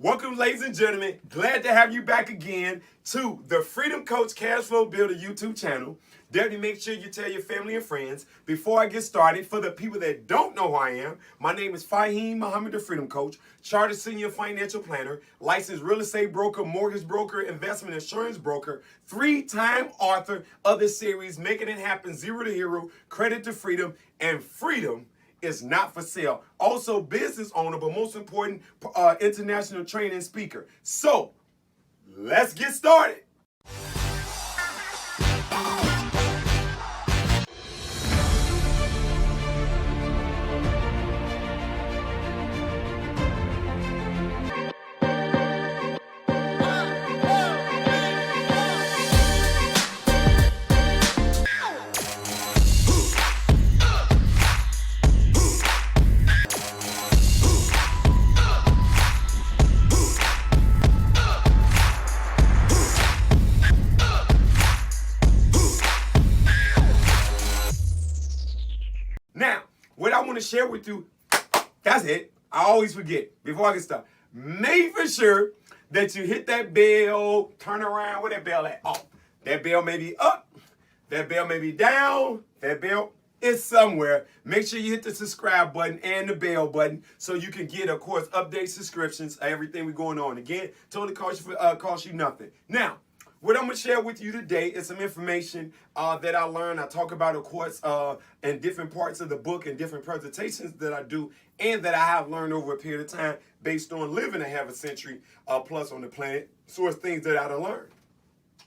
Welcome, ladies and gentlemen. Glad to have you back again to the Freedom Coach Cashflow Builder YouTube channel. Definitely make sure you tell your family and friends. Before I get started, for the people that don't know who I am, my name is Fahim Muhammad, the Freedom Coach, Chartered Senior Financial Planner, licensed real estate broker, mortgage broker, investment insurance broker, 3-time author of the series Making It Happen, Zero to Hero, Credit to Freedom, and Freedom is Not for Sale. Also business owner, but most important, international training speaker. So, let's get started. Now, what I want to share with you, that's it. I always forget before I get started. Make for sure that you hit that bell, turn around, where that bell at? Oh, that bell may be up, that bell may be down, that bell is somewhere. Make sure you hit the subscribe button and the bell button so you can get, of course, update subscriptions, everything we're going on. Again, totally cost you nothing. Now, what I'm going to share with you today is some information that I learned. I talk about, of course, in different parts of the book and different presentations that I do and that I have learned over a period of time based on living a half a century plus on the planet. So it's things that I done learned.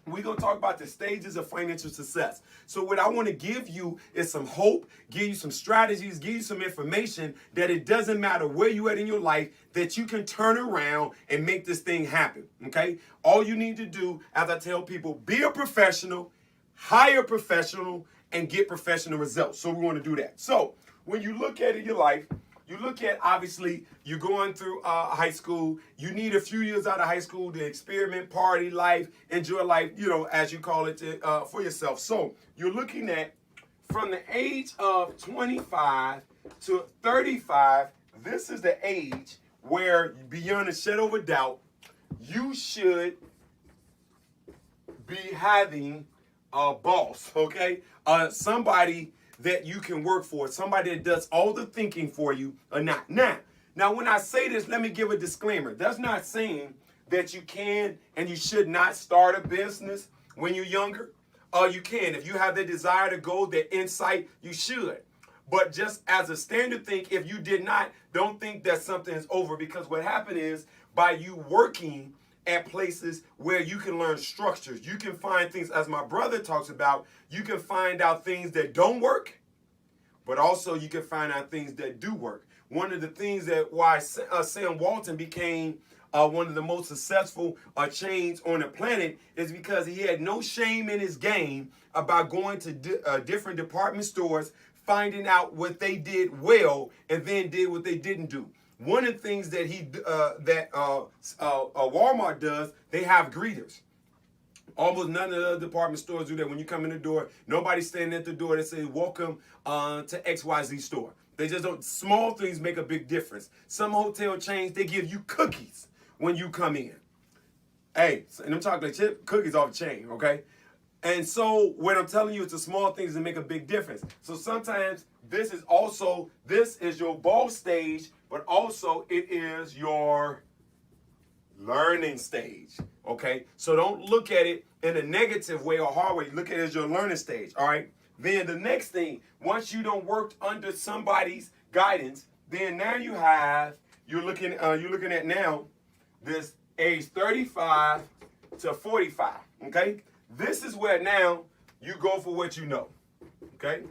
We're going to talk about the stages of financial success. So what I want to give you is some hope, give you some strategies, give you some information that it doesn't matter where you at in your life, that you can turn around and make this thing happen, okay? All you need to do, as I tell people, be a professional, hire a professional, and get professional results. So we want to do that. So when you look at it in your life, you look at, obviously, you're going through high school. You need a few years out of high school to experiment, party life, enjoy life, you know, as you call it, for yourself. So you're looking at from the age of 25 to 35, this is the age where, beyond a shadow of a doubt, you should be having a boss, okay? Somebody that you can work for, somebody that does all the thinking for you or not. Now, when I say this, let me give a disclaimer. That's not saying that you can and you should not start a business when you're younger. You can. If you have the desire to go, the insight, you should. But just as a standard thing, if you did not, don't think that something is over, because what happened is by you working at places where you can learn structures, you can find things, as my brother talks about, you can find out things that don't work, but also you can find out things that do work. One of the things that why Sam Walton became one of the most successful chains on the planet is because he had no shame in his game about going to different department stores, finding out what they did well, and then did what they didn't do. One of the things that Walmart does, they have greeters. Almost none of the other department stores do that. When you come in the door, nobody's standing at the door that says, welcome to XYZ store. They just don't, small things make a big difference. Some hotel chains, they give you cookies when you come in. Hey, and them chocolate chip cookies off the chain, okay? And so what I'm telling you, it's the small things that make a big difference. So sometimes this is your boss stage, but also it is your learning stage, okay? So don't look at it in a negative way or hard way. Look at it as your learning stage, all right? Then the next thing, once you done worked under somebody's guidance, then now you're looking at now this age 35 to 45, okay? This is where now you go for what you know, okay?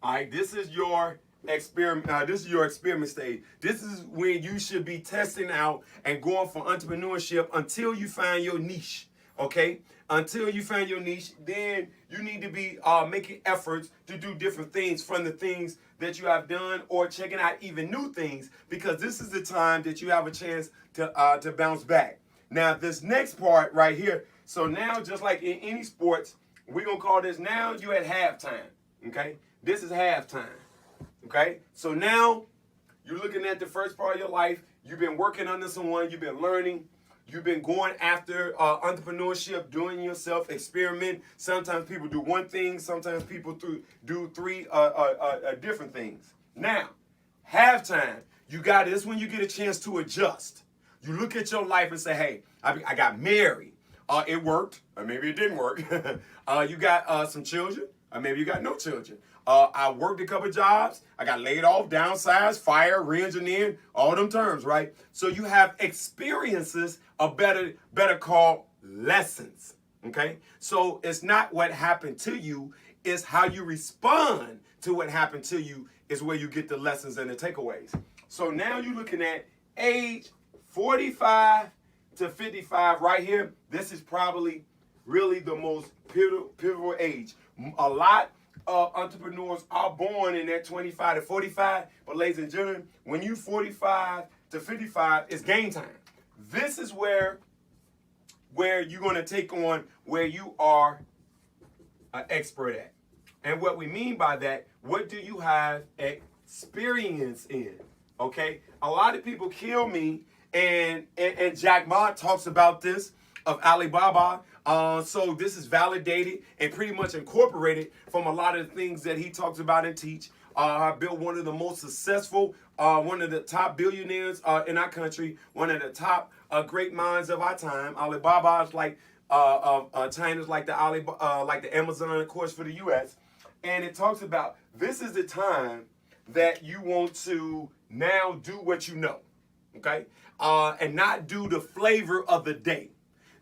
All right, this is your experiment. This is your experiment stage. This is when you should be testing out and going for entrepreneurship until you find your niche, okay? Until you find your niche, then you need to be making efforts to do different things from the things that you have done, or checking out even new things, because this is the time that you have a chance to bounce back. Now, this next part right here, so now just like in any sports, we're going to call this, now you at halftime, okay? This is halftime, okay? So now you're looking at the first part of your life. you've been working under someone, you've been learning, you've been going after entrepreneurship, doing yourself, experiment. Sometimes people do one thing, sometimes people do three different things. Now, halftime, you got this when you get a chance to adjust. You look at your life and say, hey, I got married. It worked, or maybe it didn't work. You got some children, or maybe you got no children. I worked a couple jobs. I got laid off, downsized, fired, re-engineered, all them terms, right? So you have experiences, better called lessons, okay? So it's not what happened to you, it's how you respond to what happened to you is where you get the lessons and the takeaways. So now you're looking at age 45 to 55 right here. This is probably really the most pivotal age. A lot of entrepreneurs are born in that 25 to 45, but ladies and gentlemen, when you 45 to 55, it's game time. This is where you're going to take on where you are an expert at. And what we mean by that, what do you have experience in? Okay, a lot of people kill me, and Jack Ma talks about this of Alibaba. So this is validated and pretty much incorporated from a lot of the things that he talks about and teach. I built one of the most successful, one of the top billionaires in our country, one of the top great minds of our time. Alibaba is like China's like the Amazon, of course, for the U.S. And it talks about this is the time that you want to now do what you know, okay, and not do the flavor of the day.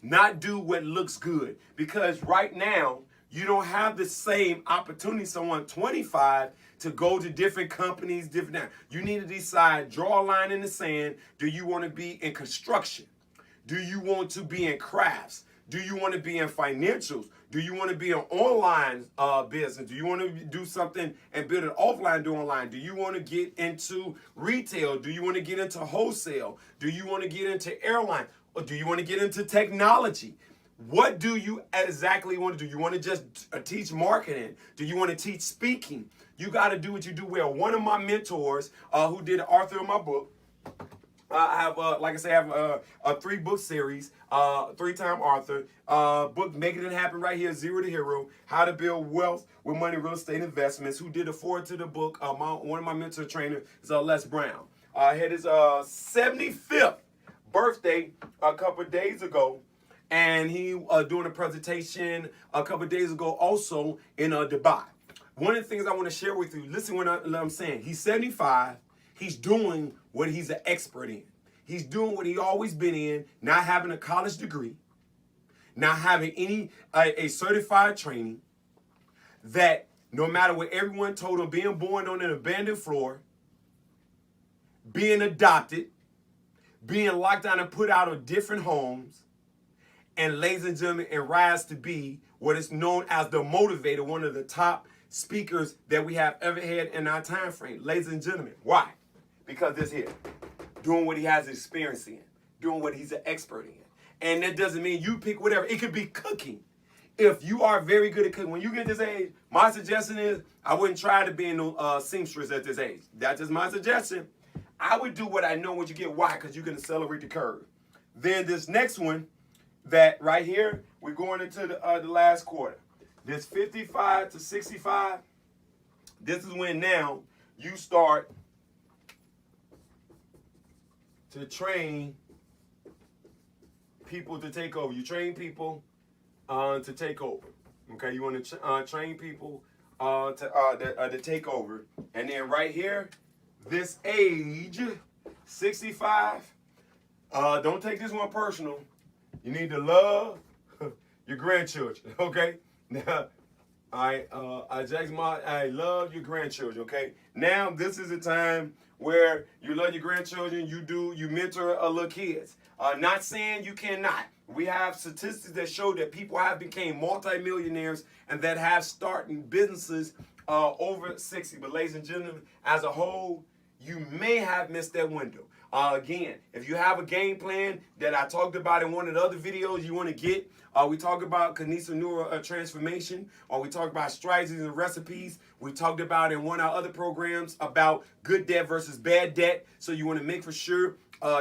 Not do what looks good, because right now you don't have the same opportunity someone 25 to go to different companies, different. You need to decide, draw a line in the sand. Do you want to be in construction? Do you want to be in crafts? Do you want to be in financials? Do you want to be an online business? Do you want to do something and build an offline do online? Do you want to get into retail? Do you want to get into wholesale? Do you want to get into airline? Or do you want to get into technology? What do you exactly want to do? You want to just teach marketing? Do you want to teach speaking? You got to do what you do well. One of my mentors who did the author of my book, I have, like I say, I have a 3-book series, 3-time author, book Making It Happen right here, Zero to Hero, How to Build Wealth with Money, Real Estate Investments. Who did the foreword to the book? One of my mentor trainers is Les Brown. Had his 75th birthday a couple of days ago, and he doing a presentation a couple of days ago also in Dubai. One of the things I want to share with you, listen what I'm saying. He's 75. He's doing what he's an expert in. He's doing what he always been in, not having a college degree, not having any a certified training, that no matter what everyone told him, being born on an abandoned floor, being adopted, being locked down and put out of different homes, and ladies and gentlemen, and rise to be what is known as the motivator, one of the top speakers that we have ever had in our time frame. Ladies and gentlemen, why? Because this here, doing what he has experience in, doing what he's an expert in. And that doesn't mean you pick whatever. It could be cooking. If you are very good at cooking, when you get this age, my suggestion is I wouldn't try to be no seamstress at this age. That's just my suggestion. I would do what I know what you get. Why? Because you can accelerate the curve. Then this next one, that right here, we're going into the last quarter. This 55 to 65, this is when now you start to train people to take over. You train people to take over. Okay, you want to train people to take over. And then right here, this age, 65, don't take this one personal. You need to love your grandchildren, okay? Now, I love your grandchildren, okay? Now, this is a time where you love your grandchildren, you mentor little kids. Not saying you cannot. We have statistics that show that people have become multimillionaires and that have starting businesses over 60. But ladies and gentlemen, as a whole, you may have missed that window. Again, if you have a game plan that I talked about in one of the other videos you want to get, we talk about cognitive neural transformation, or we talk about strategies and recipes. We talked about in one of our other programs about good debt versus bad debt. So you want to make for sure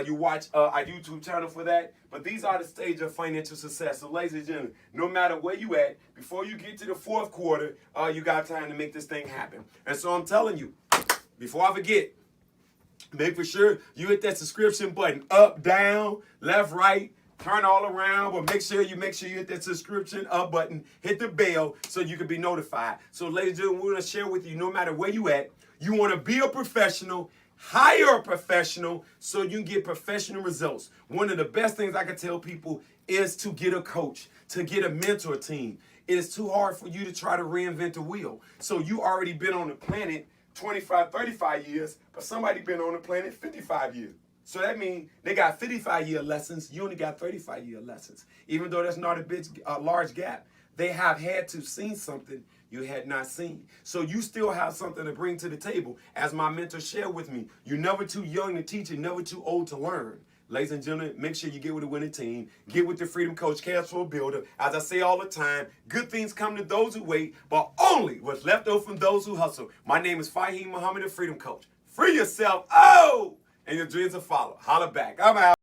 you watch our YouTube channel for that. But these are the stages of financial success. So ladies and gentlemen, no matter where you at, before you get to the fourth quarter, you got time to make this thing happen. And so I'm telling you, before I forget, make for sure you hit that subscription button up, down, left, right, turn all around, but make sure you hit that subscription up button, hit the bell so you can be notified. So ladies and gentlemen, we're going to share with you, no matter where you at, you want to be a professional, hire a professional so you can get professional results. One of the best things I can tell people is to get a coach, to get a mentor team. It is too hard for you to try to reinvent the wheel. So you already been on the planet 25, 35 years, but somebody been on the planet 55 years. So that means they got 55-year lessons. You only got 35-year lessons. Even though that's not a large gap, they have had to seen something you had not seen. So you still have something to bring to the table. As my mentor shared with me, you're never too young to teach and never too old to learn. Ladies and gentlemen, make sure you get with a winning team. Get with the Freedom Coach, Cashflow Builder. As I say all the time, good things come to those who wait, but only what's left over from those who hustle. My name is Fahim Muhammad, the Freedom Coach. Free yourself, and your dreams will follow. Holla back. I'm out.